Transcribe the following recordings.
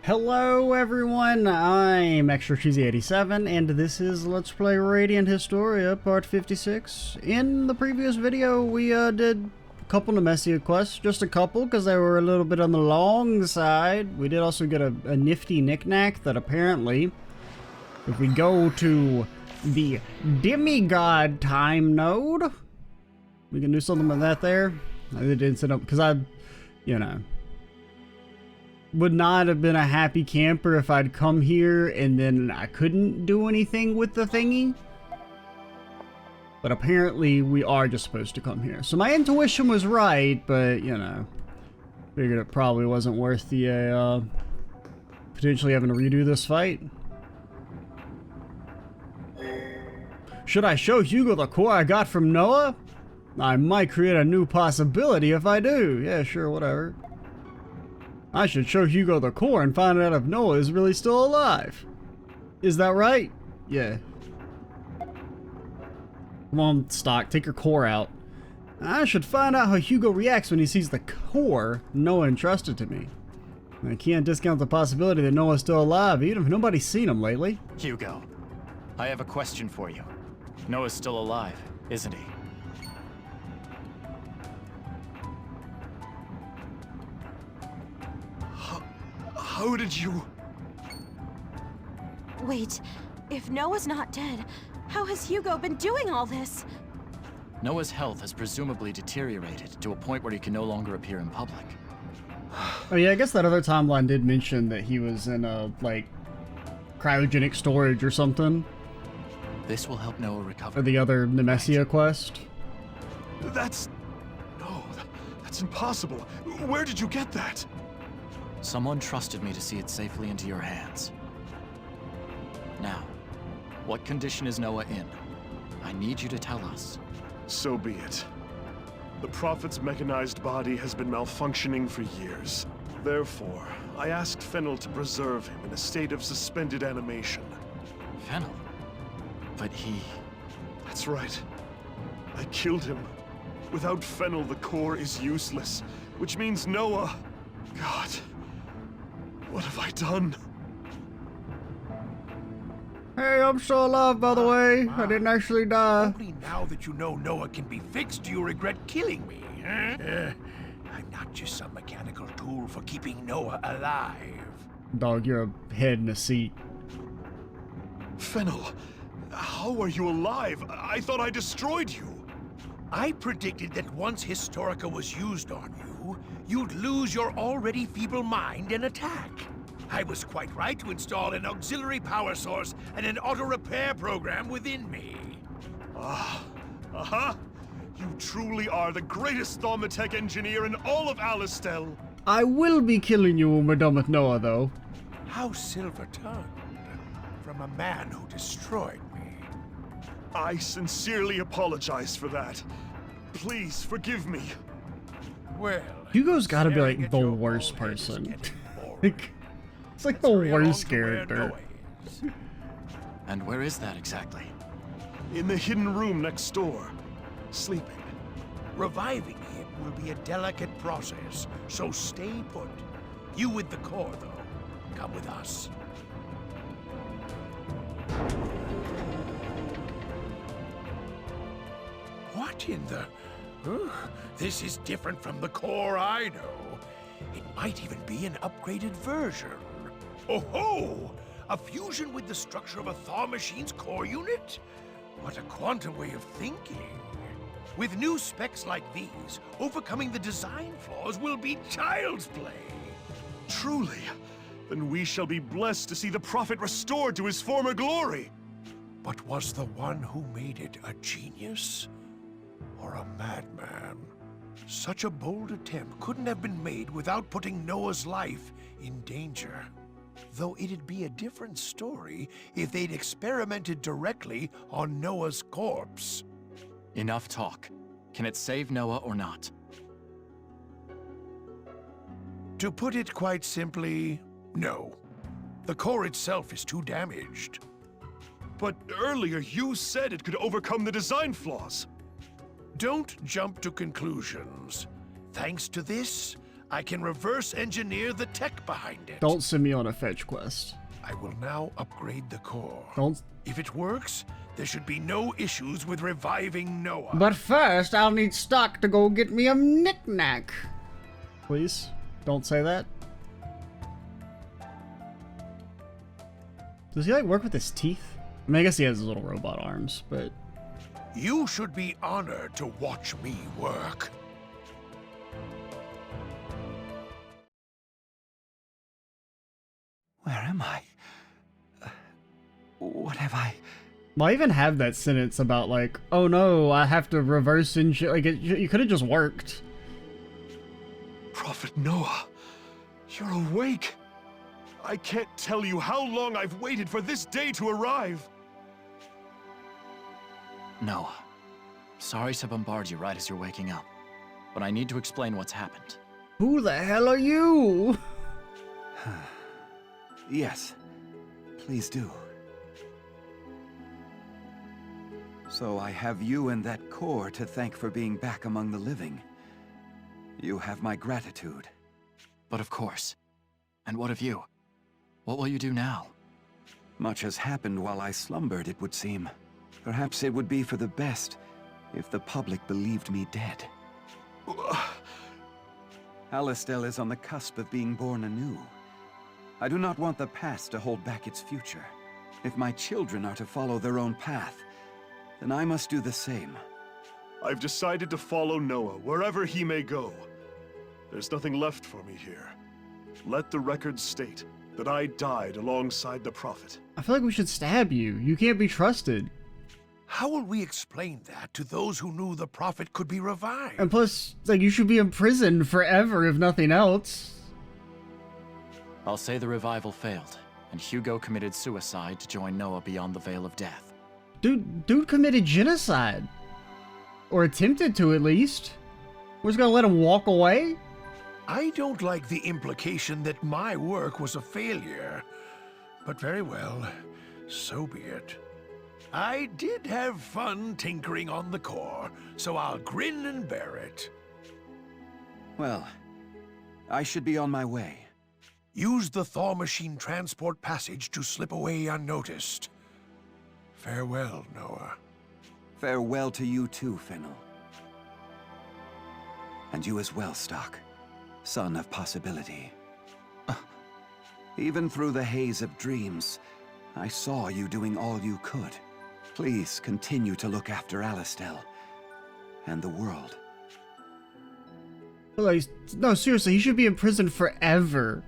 Hello everyone, I'm Extra Cheesy 87 and this is Let's Play Radiant Historia Part 56. In the previous video we did a couple Nemesia quests, just a couple because they were a little bit on the long side. We did also get a nifty knickknack that apparently if we go to the demigod time node, we can do something with that there. I didn't set up because would not have been a happy camper if I'd come here and then I couldn't do anything with the thingy. But apparently we are just supposed to come here. So my intuition was right, but figured it probably wasn't worth the potentially having to redo this fight. Should I show Hugo the core I got from Noah? I might create a new possibility if I do. Yeah, sure, whatever. I should show Hugo the core and find out if Noah is really still alive. Is that right? Yeah. Come on, Stock, take your core out. I should find out how Hugo reacts when he sees the core Noah entrusted to me. I can't discount the possibility that Noah's still alive, even if nobody's seen him lately. Hugo, I have a question for you. Noah's still alive, isn't he? How did you... Wait, if Noah's not dead, how has Hugo been doing all this? Noah's health has presumably deteriorated to a point where he can no longer appear in public. Oh yeah, I guess that other timeline did mention that he was in a, cryogenic storage or something. This will help Noah recover. Or the other Nemesia quest. That's... No, that's impossible. Where did you get that? Someone trusted me to see it safely into your hands. Now, what condition is Noah in? I need you to tell us. So be it. The Prophet's mechanized body has been malfunctioning for years. Therefore, I asked Fennel to preserve him in a state of suspended animation. Fennel? But he... That's right. I killed him. Without Fennel, the core is useless, which means Noah... God... What have I done? Hey, I'm still alive, by the way. I didn't actually die. Only now that you know Noah can be fixed do you regret killing me, huh? I'm not just some mechanical tool for keeping Noah alive. Dog, you're a head in a seat. Fennel, how are you alive? I thought I destroyed you. I predicted that once Historica was used on you, you'd lose your already feeble mind and attack. I was quite right to install an auxiliary power source and an auto-repair program within me. You truly are the greatest Thaumatech engineer in all of Alistel. I will be killing you when we're done with Noah, though. How silver-tongued from a man who destroyed me. I sincerely apologize for that. Please forgive me. Well, Hugo's gotta be staring like at the your worst bald head is person. getting boring. It's like the Hurry along worst to where character. Noah is. And where is that exactly? In the hidden room next door, sleeping. Reviving him will be a delicate process, so stay put. You with the core, though. Come with us. What in the... This is different from the core I know. It might even be an upgraded version. Oh ho! A fusion with the structure of a Thaw machine's core unit? What a quantum way of thinking. With new specs like these, overcoming the design flaws will be child's play. Truly, then we shall be blessed to see the Prophet restored to his former glory. But was the one who made it a genius? Or a madman? Such a bold attempt couldn't have been made without putting Noah's life in danger. Though it'd be a different story if they'd experimented directly on Noah's corpse. Enough talk. Can it save Noah or not? To put it quite simply, no. The core itself is too damaged. But earlier you said it could overcome the design flaws. Don't jump to conclusions. Thanks to this, I can reverse engineer the tech behind it. Don't send me on a fetch quest. I will now upgrade the core. Don't. If it works, there should be no issues with reviving Noah. But first, I'll need stock to go get me a knick-knack. Please, don't say that. Does he like work with his teeth? I mean, I guess he has his little robot arms, but... You should be honored to watch me work. Where am I? What have I... Why even have that sentence about like, oh no, I have to reverse engineer, like, you could have just worked. Prophet Noah, you're awake. I can't tell you how long I've waited for this day to arrive. No. Sorry to bombard you right as you're waking up, but I need to explain what's happened. Who the hell are you? Yes, please do. So I have you and that core to thank for being back among the living. You have my gratitude. But of course. And what of you? What will you do now? Much has happened while I slumbered, it would seem. Perhaps it would be for the best if the public believed me dead. Alistel is on the cusp of being born anew. I do not want the past to hold back its future. If my children are to follow their own path, then I must do the same. I've decided to follow Noah wherever he may go. There's nothing left for me here. Let the record state that I died alongside the Prophet. I feel like we should stab you. You can't be trusted. How will we explain that to those who knew the Prophet could be revived? And plus, like, you should be imprisoned forever if nothing else. I'll say the revival failed, and Hugo committed suicide to join Noah beyond the Veil of Death. Dude committed genocide. Or attempted to, at least. We're just gonna let him walk away? I don't like the implication that my work was a failure. But very well, so be it. I did have fun tinkering on the core, so I'll grin and bear it. Well, I should be on my way. Use the Thaw Machine transport passage to slip away unnoticed. Farewell, Noah. Farewell to you too, Fennel. And you as well, Stock. Son of possibility. Even through the haze of dreams, I saw you doing all you could. Please continue to look after Alistel and the world. Like, no, seriously, he should be in prison forever.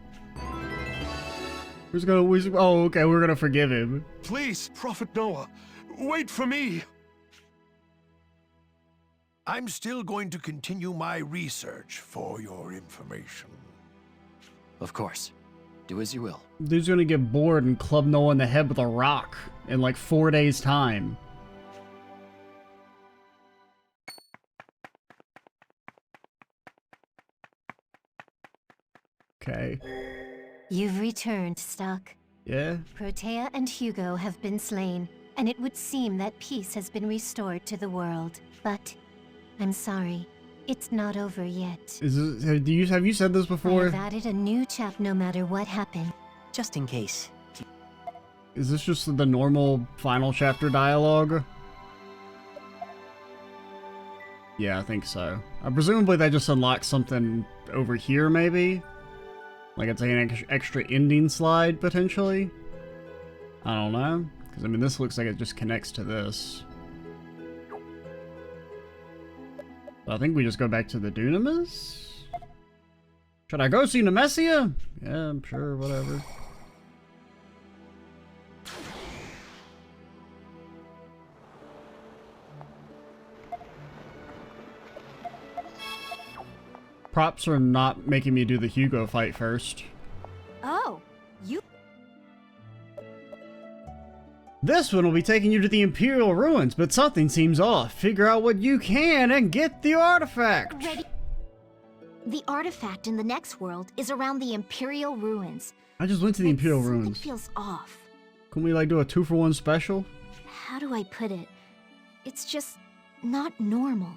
Oh, okay, we're gonna forgive him. Please, Prophet Noah, wait for me. I'm still going to continue my research for your information. Of course. Do as you will. Dude's gonna get bored and club Noah in the head with a rock in like 4 days' time. Okay. You've returned, Stock. Yeah? Protea and Hugo have been slain, and it would seem that peace has been restored to the world. But I'm sorry, it's not over yet. Is this, have you said this before? I've added a new chap no matter what happened. Just in case. Is this just the normal final chapter dialogue? Yeah, I think so. Presumably that just unlocks something over here, maybe? Like it's like an extra ending slide, potentially? I don't know. Because, I mean, this looks like it just connects to this. So I think we just go back to the Dunamis? Should I go see Nemesia? Yeah, I'm sure, whatever. Props for not making me do the Hugo fight first. Oh, you... This one will be taking you to the Imperial Ruins, but something seems off. Figure out what you can and get the artifact! Ready? The artifact in the next world is around the Imperial Ruins. I just went to the Imperial Something Ruins. Feels off. Can we like do a 2-for-1 special? How do I put it? It's just not normal.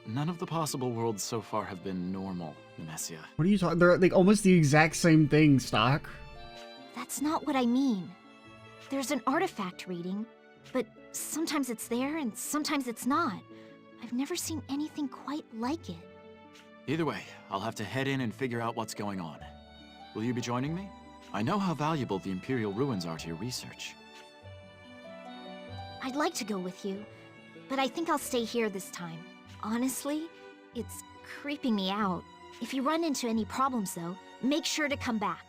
None of the possible worlds so far have been normal, Nemesia. What are you talking? They're like almost the exact same thing, Stock. That's not what I mean. There's an artifact reading, but sometimes it's there and sometimes it's not. I've never seen anything quite like it. Either way, I'll have to head in and figure out what's going on. Will you be joining me? I know how valuable the Imperial ruins are to your research. I'd like to go with you, but I think I'll stay here this time. Honestly, it's creeping me out. If you run into any problems, though, make sure to come back.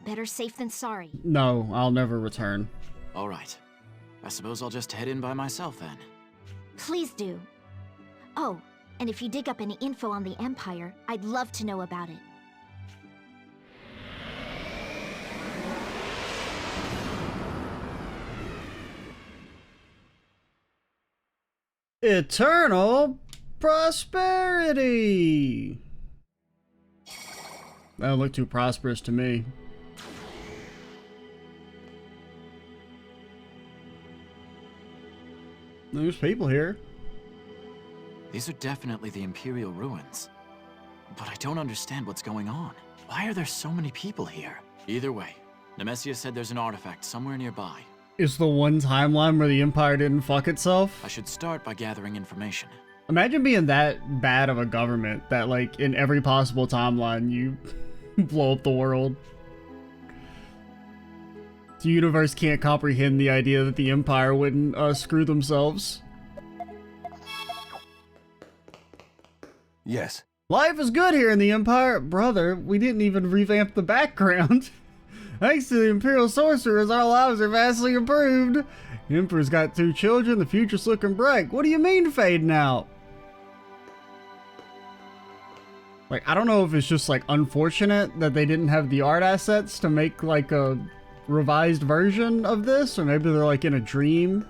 Better safe than sorry. No, I'll never return. All right. I suppose I'll just head in by myself then. Please do. Oh, and if you dig up any info on the Empire, I'd love to know about it. Eternal prosperity. That don't look too prosperous to me. There's people here. These are definitely the Imperial ruins. But I don't understand what's going on. Why are there so many people here? Either way, Nemesia said there's an artifact somewhere nearby. Is the one timeline where the Empire didn't fuck itself? I should start by gathering information. Imagine being that bad of a government that, like, in every possible timeline, you blow up the world. The universe can't comprehend the idea that the Empire wouldn't screw themselves. Yes. Life is good here in the Empire. Brother, we didn't even revamp the background. Thanks to the Imperial Sorcerers, our lives are vastly improved. The Emperor's got 2 children, the future's looking bright. What do you mean fading out? Like, I don't know if it's just, like, unfortunate that they didn't have the art assets to make, like, a revised version of this, or maybe they're, like, in a dream.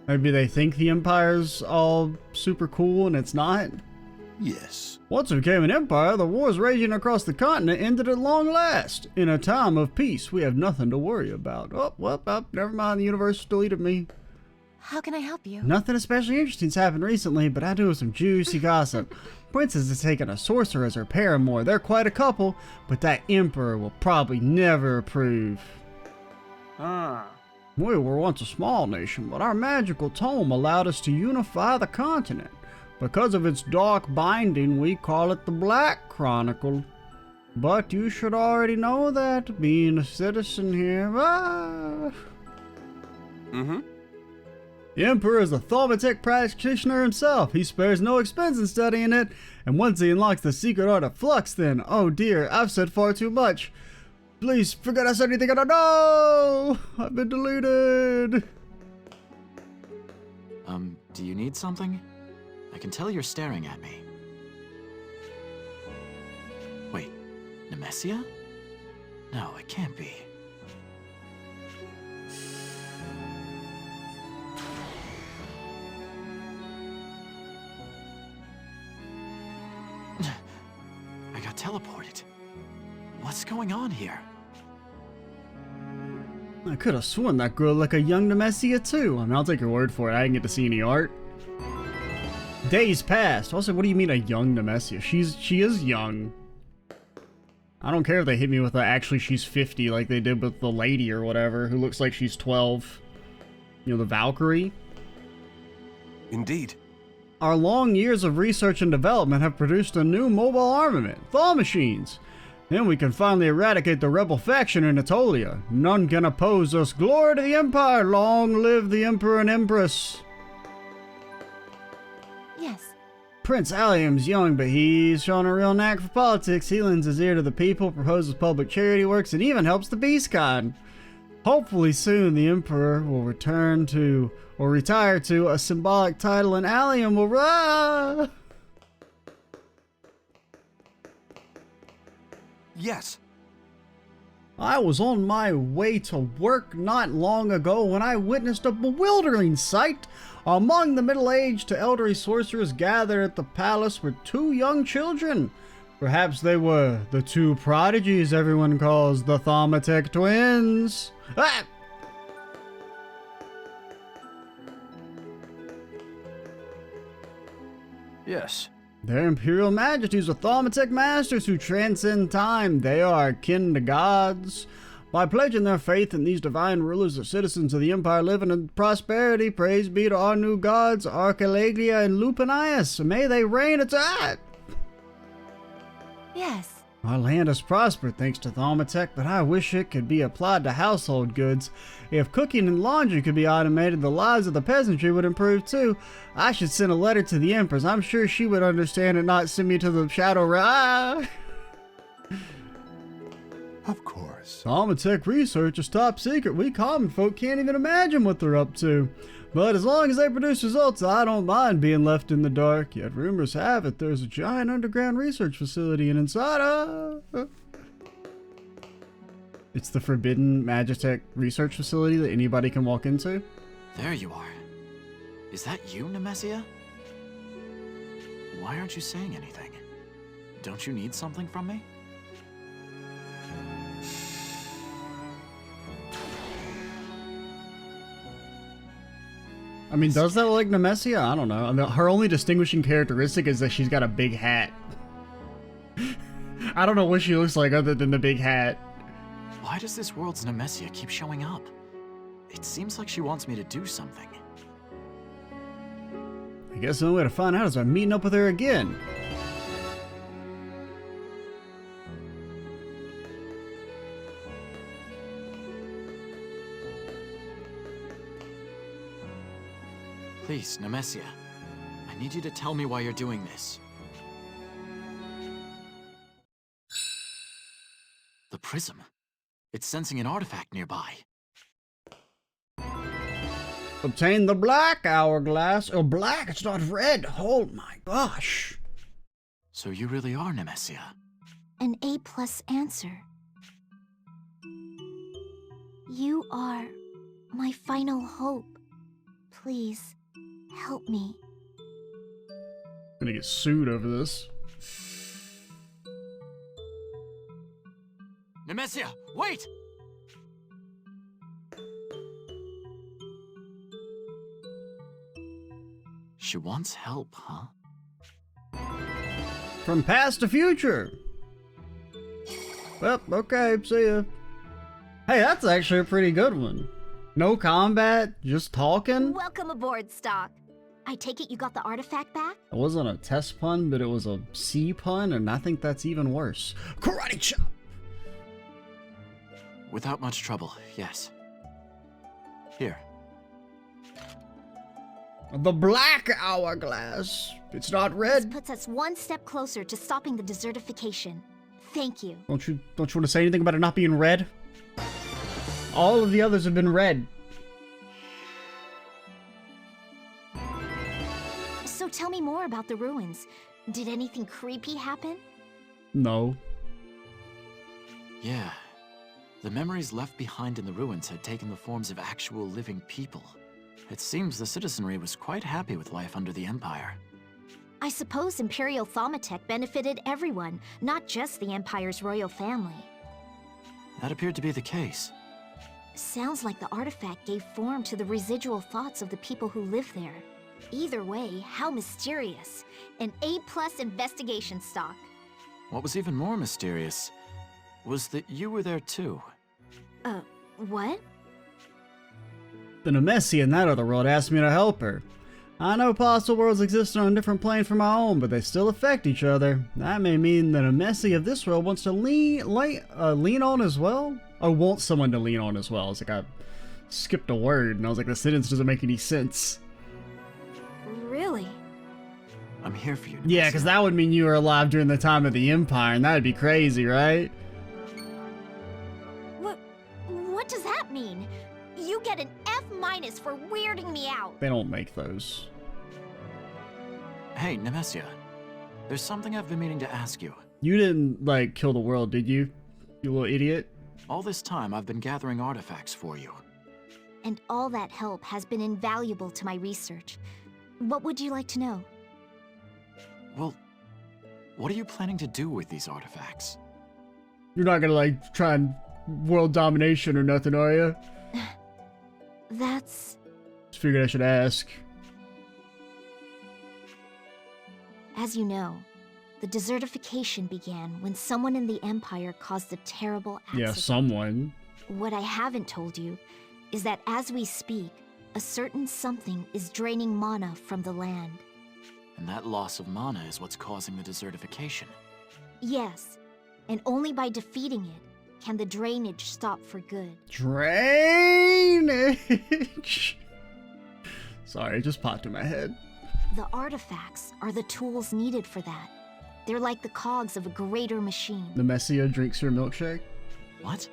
Maybe they think the Empire's all super cool and it's not. Yes. Once we became an empire, the wars raging across the continent ended at long last. In a time of peace, we have nothing to worry about. Oh, never mind, the universe deleted me. How can I help you? Nothing especially interesting's happened recently, but I do have some juicy gossip. Princess has taken a sorcerer as her paramour. They're quite a couple, but that emperor will probably never approve. We were once a small nation, but our magical tome allowed us to unify the continent. Because of its dark binding, we call it the Black Chronicle. But you should already know that, being a citizen here. The Emperor is a Thaumatic practitioner himself. He spares no expense in studying it, and once he unlocks the secret art of flux, then, oh dear, I've said far too much. Please forget I said anything I don't know! I've been deleted! Do you need something? I can tell you're staring at me. Wait, Nemesia? No, it can't be. I got teleported. What's going on here? I could have sworn that girl looked like a young Nemesia too. I mean, I'll take your word for it. I didn't get to see any art. Days passed. Also, what do you mean a young Nemesia? She is young. I don't care if they hit me with a actually she's 50 like they did with the lady or whatever who looks like she's 12. You know, the Valkyrie. Indeed. Our long years of research and development have produced a new mobile armament, Thaw machines. Then we can finally eradicate the rebel faction in Atolia. None can oppose us. Glory to the Empire! Long live the Emperor and Empress! Yes. Prince Allium's young, but he's shown a real knack for politics. He lends his ear to the people, proposes public charity works, and even helps the Beast God. Hopefully soon the Emperor will return to, or retire to, a symbolic title, and Allium will... Yes. I was on my way to work not long ago when I witnessed a bewildering sight. Among the middle-aged to elderly sorcerers gathered at the palace were 2 young children. Perhaps they were the 2 prodigies everyone calls the Thaumatic twins. Ah! Yes. Their Imperial Majesties are Thaumatic masters who transcend time. They are akin to gods. By pledging their faith in these divine rulers, the citizens of the Empire live in prosperity. Praise be to our new gods, Archelagia and Lupinius. May they reign eternal. Yes. Our land has prospered thanks to Thaumatic, but I wish it could be applied to household goods. If cooking and laundry could be automated, the lives of the peasantry would improve too. I should send a letter to the Empress. I'm sure she would understand and not send me to the Shadow Realm. Of course. Thaumatic research is top secret. We common folk can't even imagine what they're up to. But as long as they produce results, I don't mind being left in the dark. Yet rumors have it there's a giant underground research facility and inside it's the forbidden Magitech research facility that anybody can walk into. There you are. Is that you, Nemesia? Why aren't you saying anything? Don't you need something from me? I mean, does that look like Nemesia? I don't know. I mean, her only distinguishing characteristic is that she's got a big hat. I don't know what she looks like other than the big hat. Why does this world's Nemesia keep showing up? It seems like she wants me to do something. I guess the only way to find out is by meeting up with her again. Please, Nemesia. I need you to tell me why you're doing this. The prism. It's sensing an artifact nearby. Obtain the black hourglass. Oh, black, it's not red. Oh my gosh. So you really are Nemesia. An A+ answer. You are my final hope. Please, help me. I'm gonna get sued over this. Nemesia, wait! She wants help, huh? From past to future. Well, okay, see ya. Hey, that's actually a pretty good one. No combat, just talking. Welcome aboard, Stock. I take it you got the artifact back? It wasn't a test pun, but it was a C pun, and I think that's even worse. Karate chop! Without much trouble, yes. Here. The black hourglass. It's not This red. puts us one step closer to stopping the desertification. Thank you. Don't you want to say anything about it not being red? All of the others have been red. So tell me more about the ruins. Did anything creepy happen? No. Yeah. The memories left behind in the ruins had taken the forms of actual living people. It seems the citizenry was quite happy with life under the Empire. I suppose Imperial Thaumatic benefited everyone, not just the Empire's royal family. That appeared to be the case. Sounds like the artifact gave form to the residual thoughts of the people who live there. Either way, how mysterious. An A+ investigation, Stock. What was even more mysterious was that you were there too. What? The Nemesia in that other world asked me to help her. I know possible worlds exist on a different plane from my own, but they still affect each other. That may mean the Nemesia of this world wants to lean on as well? Or wants someone to lean on as well. It's like I skipped a word, and I was like, the sentence doesn't make any sense. Really? I'm here for you, Yeah, Nemesia. because that would mean you were alive during the time of the Empire, and that'd be crazy, right? What does that mean? You get an F- for weirding me out. They don't make those. Hey, Nemesia. There's something I've been meaning to ask you. You didn't, like, kill the world, did you? You little idiot. All this time, I've been gathering artifacts for you. And all that help has been invaluable to my research. What would you like to know? Well, what are you planning to do with these artifacts? You're not gonna, like, try and world domination or nothing, are you? That's... Just figured I should ask. As you know, the desertification began when someone in the Empire caused a terrible accident. Yeah, someone. What I haven't told you is that as we speak, a certain something is draining mana from the land. And that loss of mana is what's causing the desertification. Yes, and only by defeating it can the drainage stop for good. Drainage! Sorry, it just popped in my head. The artifacts are the tools needed for that. They're like the cogs of a greater machine. Nemesia drinks your milkshake? What?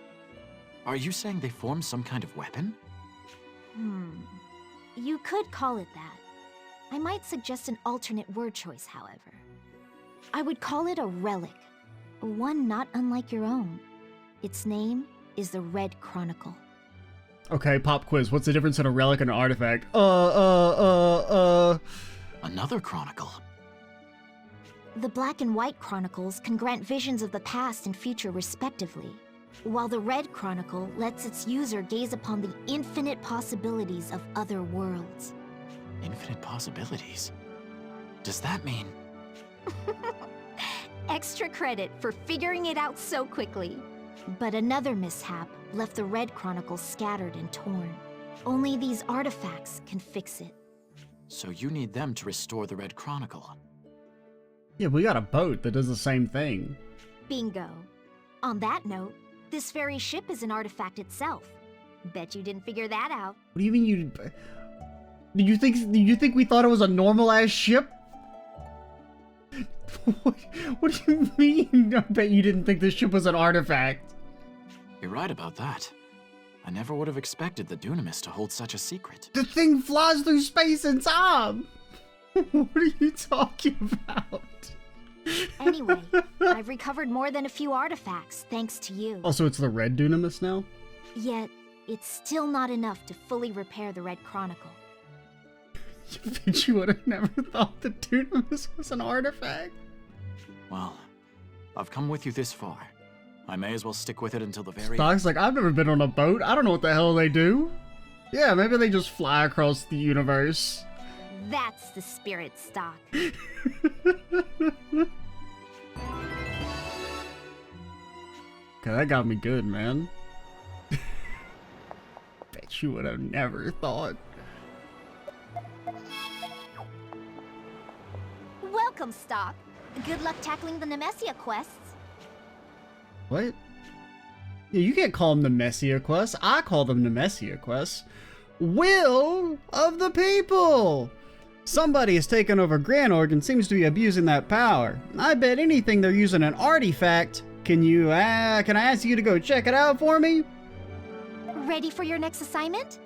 Are you saying they form some kind of weapon? You could call it that. I might suggest an alternate word choice, however. I would call it a relic. One not unlike your own. Its name is the Red Chronicle. Okay, pop quiz. What's the difference in a relic and an artifact? Another chronicle. The Black and White Chronicles can grant visions of the past and future respectively, while the Red Chronicle lets its user gaze upon the infinite possibilities of other worlds. Infinite possibilities? Does that mean... Extra credit for figuring it out so quickly. But another mishap left the Red Chronicle scattered and torn. Only these artifacts can fix it. So you need them to restore the Red Chronicle. Yeah, we got a boat that does the same thing. Bingo. On that note, this very ship is an artifact itself. Bet you didn't figure that out. What do you mean you... Did you think we thought it was a normal-ass ship? What do you mean? I bet you didn't think this ship was an artifact. You're right about that. I never would have expected the Dunamis to hold such a secret. The thing flies through space and time! What are you talking about? Anyway, I've recovered more than a few artifacts thanks to you. Also, it's the Red Dunamis now? Yet, it's still not enough to fully repair the Red Chronicle. You bet you would have never thought the Dunamis was an artifact. Well, I've come with you this far. I may as well stick with it until the very Stock's like, I've never been on a boat. I don't know what the hell they do. Yeah, maybe they just fly across the universe. That's the spirit, Stock. Okay, that got me good, man. Bet you would have never thought. Welcome, Stock. Good luck tackling the Nemesia quests. What? Yeah, you can't call them Nemesia quests. I call them Nemesia quests. Will of the people! Somebody has taken over Granorg and seems to be abusing that power. I bet anything they're using an artifact. Can I ask you to go check it out for me? Ready for your next assignment?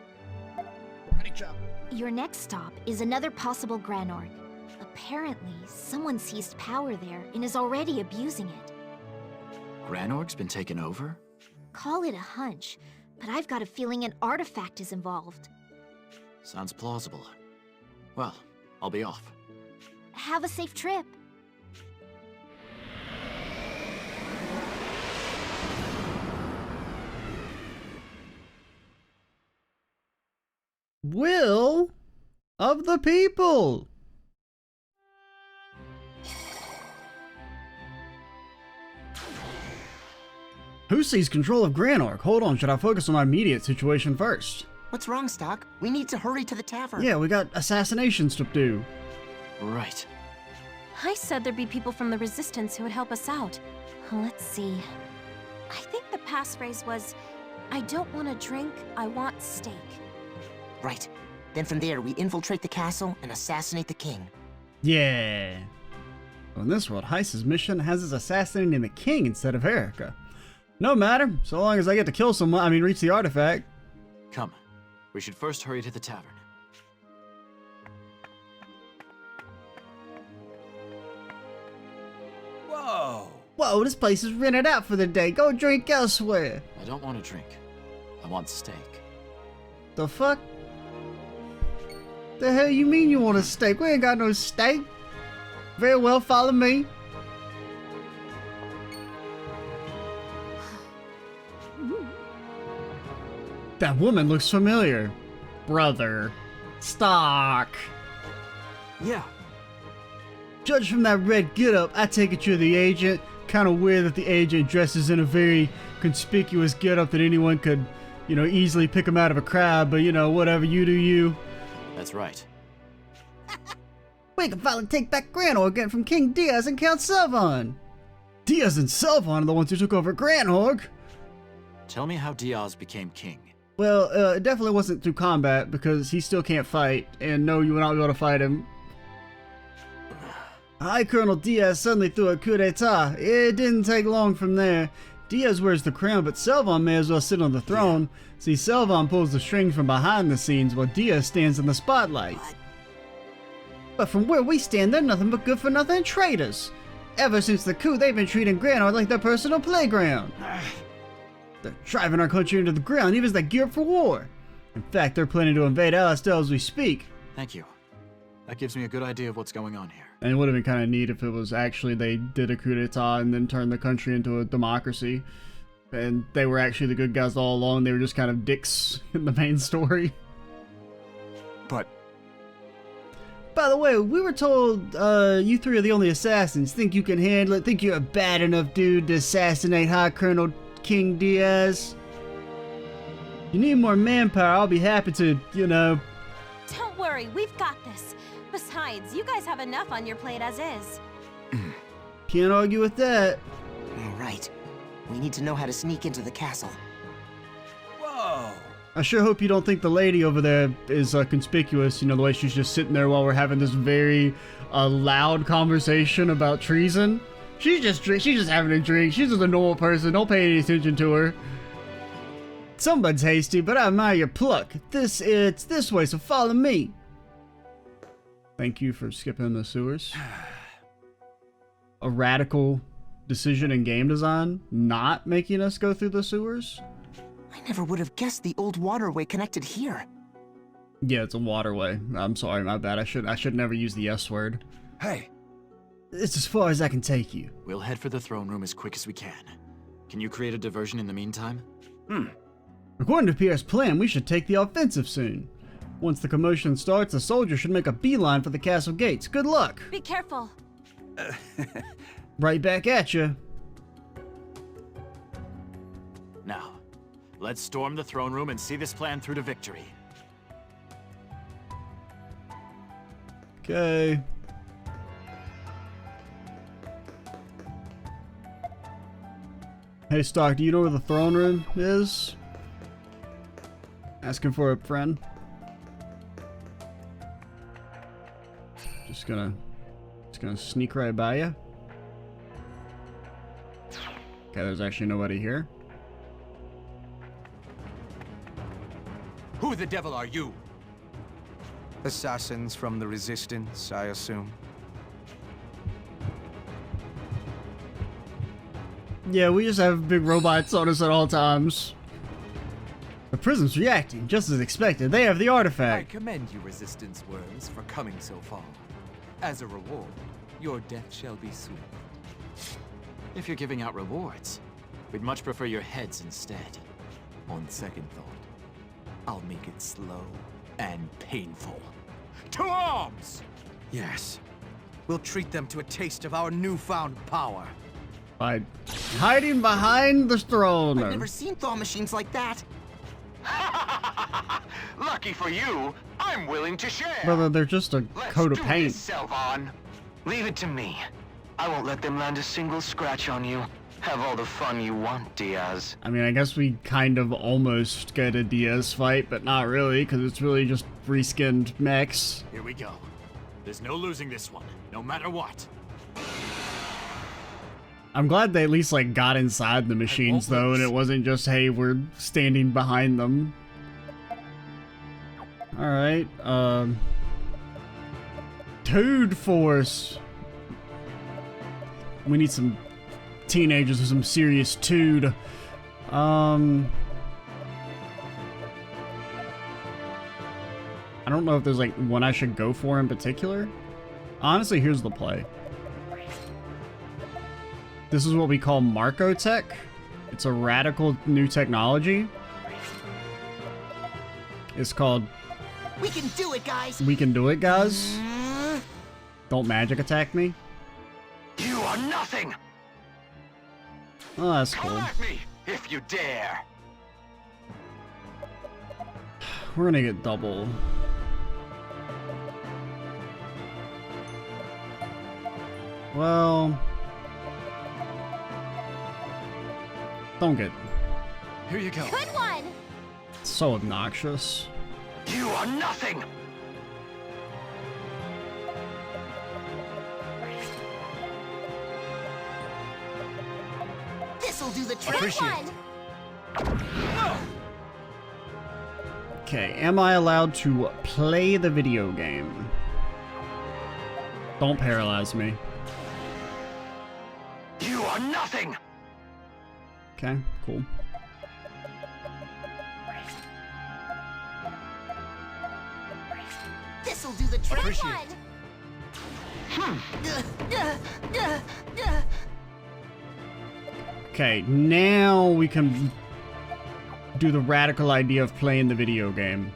Ready, chop. Your next stop is another possible Granorg. Apparently, someone seized power there and is already abusing it. Granorg's been taken over? Call it a hunch, but I've got a feeling an artifact is involved. Sounds plausible. Well, I'll be off. Have a safe trip. Will of the people! Who sees control of Granorg? Hold on, should I focus on my immediate situation first? What's wrong, Stock? We need to hurry to the tavern. Yeah, we got assassinations to do. Right. I said there'd be people from the Resistance who would help us out. Let's see. I think the passphrase was, I don't want to drink, I want steak. Right. Then from there, we infiltrate the castle and assassinate the king. Yeah. Well, in this world, Heiss's mission has us assassinating the king instead of Erica. No matter, so long as I get to kill someone, reach the artifact. Come. We should first hurry to the tavern. Whoa! Whoa, this place is rented out for the day. Go drink elsewhere. I don't want to drink. I want steak. The fuck? The hell you mean you want a steak? We ain't got no steak. Very well, follow me. That woman looks familiar. Brother. Stock. Yeah. Judge from that red getup, I take it you're the agent. Kind of weird that the agent dresses in a very conspicuous getup that anyone could, you know, easily pick him out of a crowd, but you know, whatever, you do you. That's right. We can finally take back Granor again from King Diaz and Count Selvon. Diaz and Selvon are the ones who took over Granor. Tell me how Diaz became king. Well, it definitely wasn't through combat, because he still can't fight, and no, you will not be able to fight him. High Colonel Diaz suddenly threw a coup d'etat. It didn't take long from there. Diaz wears the crown, but Selvon may as well sit on the throne. See, Selvon pulls the strings from behind the scenes, while Diaz stands in the spotlight. But from where we stand, they're nothing but good-for-nothing traitors. Ever since the coup, they've been treating Granor like their personal playground. They're driving our country into the ground, even as they gear up for war. In fact, they're planning to invade Alistel as we speak. Thank you. That gives me a good idea of what's going on here. And it would have been kind of neat if it was actually they did a coup d'etat and then turned the country into a democracy. And they were actually the good guys all along. They were just kind of dicks in the main story. But... By the way, we were told you three are the only assassins. Think you can handle it? Think you're a bad enough dude to assassinate High Colonel King Diaz? You need more manpower. I'll be happy to, you know... Don't worry, we've got this. Besides, you guys have enough on your plate as is. Can't argue with that. All right. We need to know how to sneak into the castle. Whoa! I sure hope you don't think the lady over there is conspicuous, you know, the way she's just sitting there while we're having this very loud conversation about treason. She's just having a drink. She's just a normal person. Don't pay any attention to her. Somebody's hasty, but I admire your pluck. It's this way, so follow me. Thank you for skipping the sewers. A radical decision in game design, not making us go through the sewers. I never would have guessed the old waterway connected here. Yeah, it's a waterway. I'm sorry, my bad. I should never use the S word. Hey! It's as far as I can take you. We'll head for the throne room as quick as we can. Can you create a diversion in the meantime? According to Pierre's plan, we should take the offensive soon. Once the commotion starts, the soldiers should make a beeline for the castle gates. Good luck! Be careful. Right back at you. Now, let's storm the throne room and see this plan through to victory. Okay. Hey, Stark, do you know where the throne room is? Asking for a friend. Just gonna sneak right by you. Okay, there's actually nobody here. Who the devil are you? Assassins from the Resistance, I assume. Yeah, we just have big robots on us at all times. The prism's reacting, just as expected. They have the I artifact. commend you, Resistance worms, for coming so far. As a reward, your death shall be swift. If you're giving out rewards, we'd much prefer your heads instead. On second thought, I'll make it slow and painful. To arms! Yes. We'll treat them to a taste of our newfound power. By hiding behind the throne. I've never seen thaw machines like that. Lucky for you, I'm willing to share. Brother, they're just a coat of paint. Selvon. Leave it to me. I won't let them land a single scratch on you. Have all the fun you want, Diaz. I mean, I guess we kind of almost get a Diaz fight, but not really, because it's really just reskinned mechs. Here we go. There's no losing this one, no matter what. I'm glad they at least, like, got inside the machines, though, and it wasn't just, hey, we're standing behind them. Alright, Toad Force. We need some teenagers with some serious tood. I don't know if there's, like, one I should go for in particular. Honestly, here's the play. This is what we call Marco-Tech. It's a radical new technology. It's called... We can do it, guys! We can do it, guys? Don't magic attack me? You are nothing! Oh, that's cool. Come at me, if you dare! We're gonna get double. Well... Don't get... Here you go. Good one! So obnoxious. You are nothing! This'll do the trick. Good one! Okay, am I allowed to play the video game? Don't paralyze me. You are nothing! Okay, cool. This'll do the trick. Good one! Okay, now we can do the radical idea of playing the video game.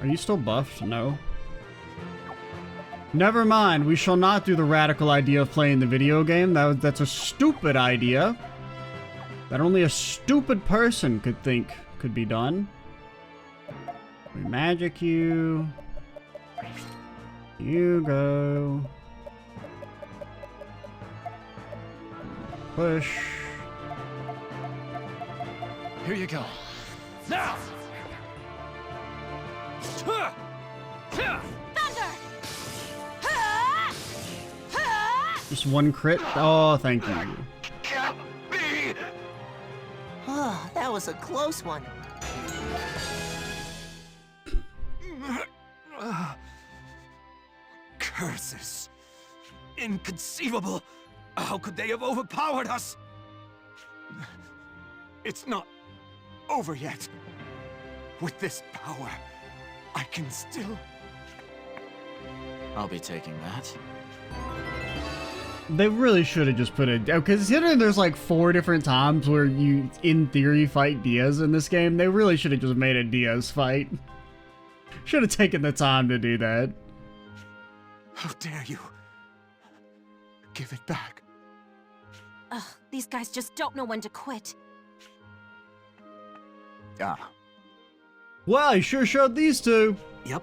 Are you still buffed? No. Never mind, we shall not do the radical idea of playing the video game. That's a stupid idea. That only a stupid person could think could be done. We magic you. You go. Push. Here you go. Now! Just one crit? Oh, thank you. Can't be! Oh, that was a close one. Curses. Inconceivable. How could they have overpowered us? It's not over yet. With this power, I can still... I'll be taking that. They really should have just put it, because considering there's like 4 different times where you, in theory, fight Diaz in this game, they really should have just made a Diaz fight. Should have taken the time to do that. How dare you? Give it back. Ugh, these guys just don't know when to quit. Ah, Well, you sure showed these two. yep.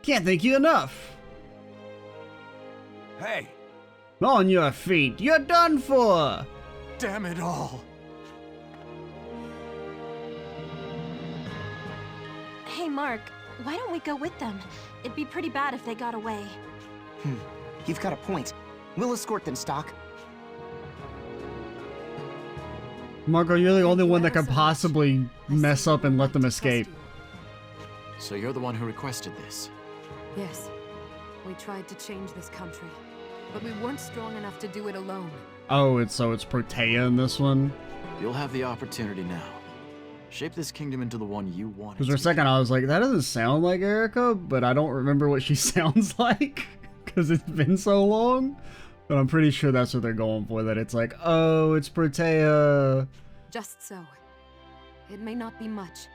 Can't thank you enough. Hey, On your feet, you're done for. damn it all. Hey, Mark, why don't we go with them? It'd be pretty bad if they got away. You've got a point. We'll escort them, Stock. Marco, you're the only one that can possibly mess up and let them escape. So you're the one who requested this? Yes. We tried to change this country, but we weren't strong enough to do it alone. Oh, it's Protea in this one? You'll have the opportunity now. Shape this kingdom into the one you want. Because for a second I was like, that doesn't sound like Erica, but I don't remember what she sounds like, because it's been so long. But I'm pretty sure that's what they're going for, that it's like, oh, it's Protea. Just so. It may not be much,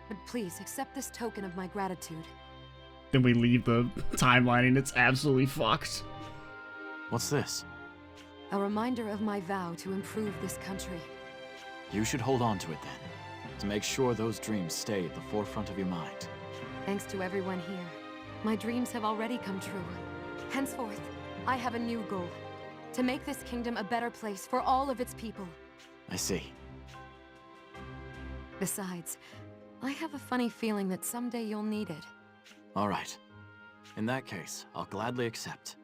but please accept this token of my gratitude. Then we leave the timeline and it's absolutely fucked. What's this? A reminder of my vow to improve this country. You should hold on to it then, to make sure those dreams stay at the forefront of your mind. Thanks to everyone here, my dreams have already come true. Henceforth, I have a new goal. To make this kingdom a better place for all of its people. I see. Besides, I have a funny feeling that someday you'll need it. All right. In that case, I'll gladly accept.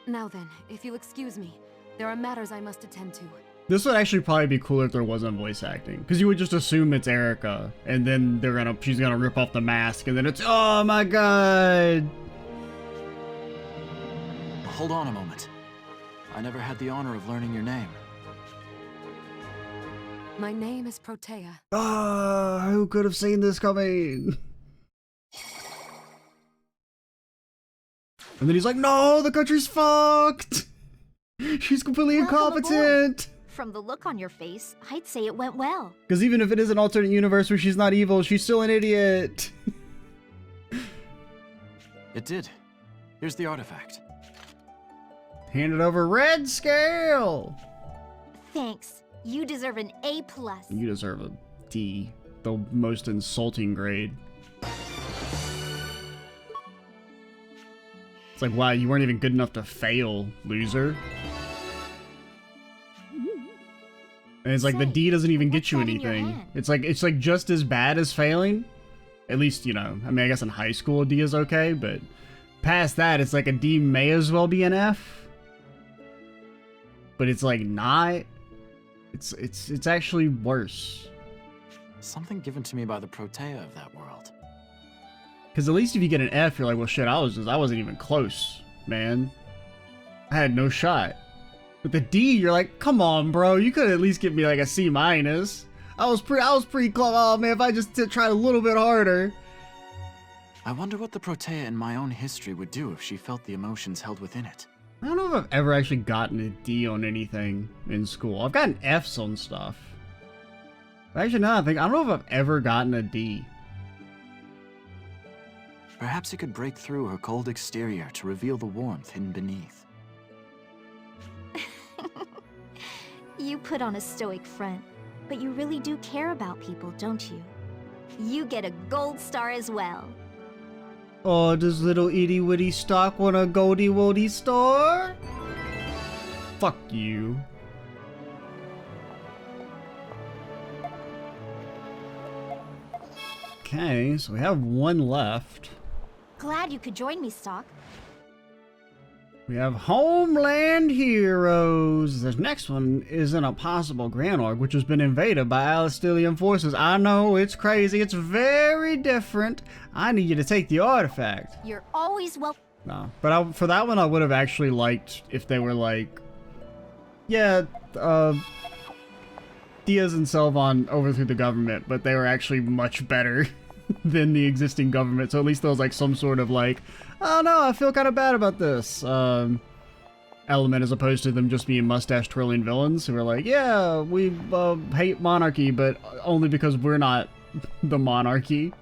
Now then, if you'll excuse me, there are matters I must attend to. This would actually probably be cooler if there wasn't voice acting, because you would just assume it's Erica, and then she's gonna rip off the mask, and then it's, oh my god! Hold on a moment. I never had the honor of learning your name. My name is Protea. Ah, who could have seen this coming? And then he's like, no, the country's fucked! She's completely Welcome incompetent! From the look on your face, I'd say it went well. Because even if it is an alternate universe where she's not evil, she's still an idiot. It did. Here's the artifact. Hand it over. Red scale! Thanks. You deserve an A+. You deserve a D. The most insulting grade. It's like, wow, you weren't even good enough to fail, loser. And it's like, the D doesn't even get you anything. It's like just as bad as failing. At least, you know, I mean, I guess in high school a D is okay, but past that, it's like a D may as well be an F. But it's like not. It's actually worse. Something given to me by the Protea of that world. Because at least if you get an F, you're like, well, shit, I wasn't even close, man. I had no shot. With the D, you're like, come on, bro, you could at least give me like a C-. I was pretty close. Oh man, if I just tried a little bit harder. I wonder what the Protea in my own history would do if she felt the emotions held within it. I don't know if I've ever actually gotten a D on anything in school. I've gotten Fs on stuff. Actually, now I think, I don't know if I've ever gotten a D. Perhaps it could break through her cold exterior to reveal the warmth hidden beneath. You put on a stoic front, but you really do care about people, don't you? You get a gold star as well. Oh, does little itty witty stock want a goldie woldie star? Fuck you. Okay, so we have one left. Glad you could join me, Stock. We have Homeland Heroes. This next one is in a possible Grand Org, which has been invaded by Alastilian forces. I know, it's crazy. It's very different. I need you to take the artifact. You're always welcome. No, but for that one, I would have actually liked if they were like, yeah, Diaz and Selvon overthrew the government, but they were actually much better than the existing government. So at least there was like some sort of like, oh no, I feel kind of bad about this element, as opposed to them just being mustache twirling villains who are like, yeah, we hate monarchy, but only because we're not the monarchy.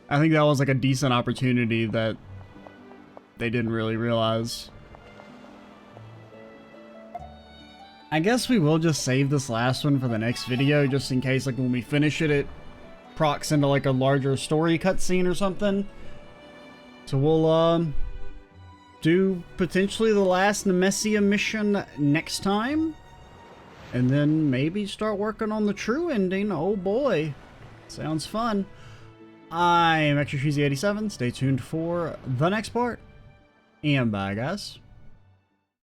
I think that was like a decent opportunity that they didn't really realize. I guess we will just save this last one for the next video, just in case like when we finish it, it procs into like a larger story cutscene or something. So we'll do potentially the last Nemesia mission next time, and then maybe start working on the true ending. Oh boy, sounds fun. I'm Extra Cheesy 87. Stay tuned for the next part, and bye guys.